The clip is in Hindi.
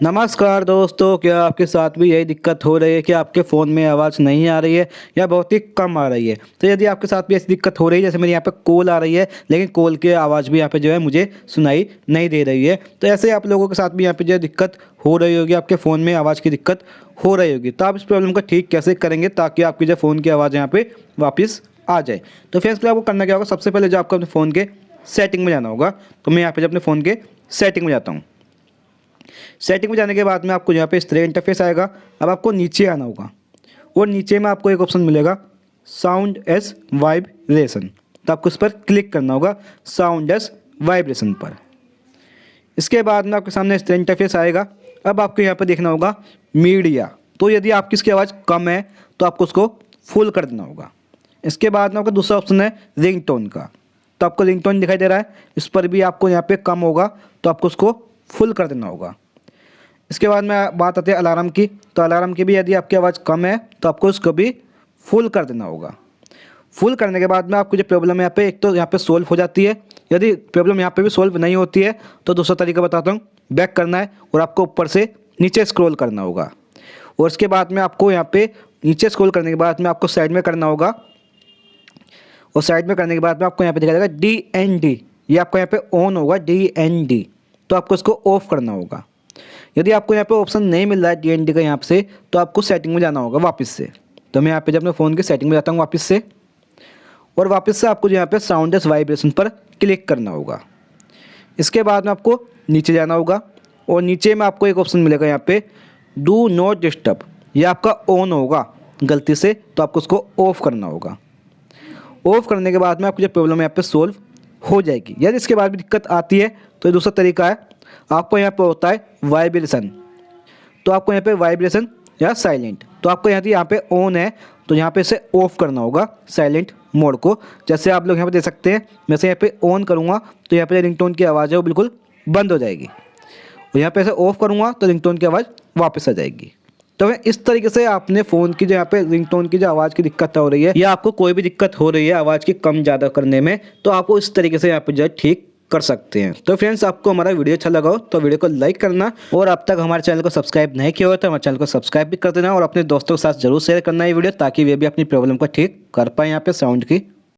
नमस्कार दोस्तों, क्या आपके साथ भी यही दिक्कत हो रही है कि आपके फ़ोन में आवाज़ नहीं आ रही है या बहुत ही कम आ रही है। तो यदि आपके साथ भी ऐसी दिक्कत हो रही है, जैसे मेरे यहाँ पे कॉल आ रही है लेकिन कॉल की आवाज़ भी यहाँ पे जो है मुझे सुनाई नहीं दे रही है, तो ऐसे आप लोगों के साथ भी यहाँ पे जो है दिक्कत हो रही होगी, आपके फ़ोन में आवाज़ की दिक्कत हो रही होगी। तो आप इस प्रॉब्लम को ठीक कैसे करेंगे ताकि आपकी जो फ़ोन की आवाज़ यहाँ पर वापस आ जाए। तो फ्रेंड्स, के लिए आपको करना क्या होगा, सबसे पहले जो आपको अपने फ़ोन के सेटिंग में जाना होगा। तो मैं यहाँ पे जो अपने फ़ोन के सेटिंग में जाता हूँ। सेटिंग में जाने के बाद में आपको यहाँ पे इस तरह इंटरफेस आएगा। अब आपको नीचे आना होगा और नीचे में आपको एक ऑप्शन मिलेगा साउंड एस वाइब्रेशन। तो आपको इस पर क्लिक करना होगा, साउंड एस वाइब्रेशन पर। इसके बाद में आपके सामने इस तरह इंटरफेस आएगा। अब आपको यहाँ पर देखना होगा मीडिया। तो यदि आपकी इसकी आवाज़ कम है तो आपको उसको फुल कर देना होगा। इसके बाद में आपका दूसरा ऑप्शन है रिंगटोन का। तो आपको रिंगटोन दिखाई दे रहा है, इस पर भी आपको यहाँ पे कम होगा तो आपको उसको फुल कर देना होगा। इसके बाद में बात आती है अलार्म की। तो अलार्म की भी यदि आपकी आवाज़ कम है तो आपको उसको भी फुल कर देना होगा। फुल करने के बाद में आपको जो प्रॉब्लम है यहाँ पे, एक तो यहाँ पे सोल्व हो जाती है। यदि प्रॉब्लम यहाँ पे भी सोल्व नहीं होती है तो दूसरा तरीका बताता हूँ। बैक करना है और आपको ऊपर से नीचे स्क्रॉल करना होगा और उसके बाद में आपको यहाँ पे नीचे स्क्रॉल करने के बाद में आपको साइड में करना होगा और साइड में करने के बाद में आपको यहाँ पे दिखाई देगा DND। ये आपको यहाँ पे ऑन होगा, DND। तो आपको इसको ऑफ करना होगा। यदि आपको यहाँ पे ऑप्शन नहीं मिल रहा है DND का यहाँ से, तो आपको सेटिंग में जाना होगा वापस से। तो मैं यहाँ पे जब अपने फ़ोन की सेटिंग में जाता हूँ वापस से, और वापस से आपको यहाँ पे साउंड एस वाइब्रेशन पर क्लिक करना होगा। इसके बाद में आपको नीचे जाना होगा और नीचे में आपको एक ऑप्शन मिलेगा यहाँ पे डू नॉट डिस्टर्ब। ये आपका ऑन होगा गलती से, तो आपको उसको ऑफ करना होगा। ऑफ करने के बाद में आपकी जो प्रॉब्लम है यहाँ पे सोल्व हो जाएगी। यदि इसके बाद भी दिक्कत आती है तो ये दूसरा तरीका है, आपको यहाँ पे होता है वाइब्रेशन। तो आपको यहाँ पे वाइब्रेशन या साइलेंट, तो आपको यहाँ पे ऑन है तो यहाँ पे इसे ऑफ करना होगा साइलेंट मोड को। जैसे आप लोग यहाँ पे देख सकते हैं, मैं से यहाँ पे ऑन करूँगा तो यहाँ पे रिंगटोन की आवाज़ है वो बिल्कुल बंद हो जाएगी, और यहाँ पे इसे ऑफ करूँगा तो रिंगटोन की आवाज़ वापस आ जाएगी। तो इस तरीके से आपने फ़ोन की जो यहाँ पे रिंगटोन की जो आवाज़ की दिक्कत हो रही है या आपको कोई भी दिक्कत हो रही है आवाज़ की कम ज़्यादा करने में, तो आपको इस तरीके से यहाँ पे जो है ठीक कर सकते हैं। तो फ्रेंड्स, आपको हमारा वीडियो अच्छा लगा हो तो वीडियो को लाइक करना, और अब तक हमारे चैनल को सब्सक्राइब नहीं किया हो तो हमारे चैनल को सब्सक्राइब भी कर देना, और अपने दोस्तों के साथ जरूर शेयर करना ये वीडियो, ताकि वे भी अपनी प्रॉब्लम को ठीक कर पाए यहाँ पे साउंड की।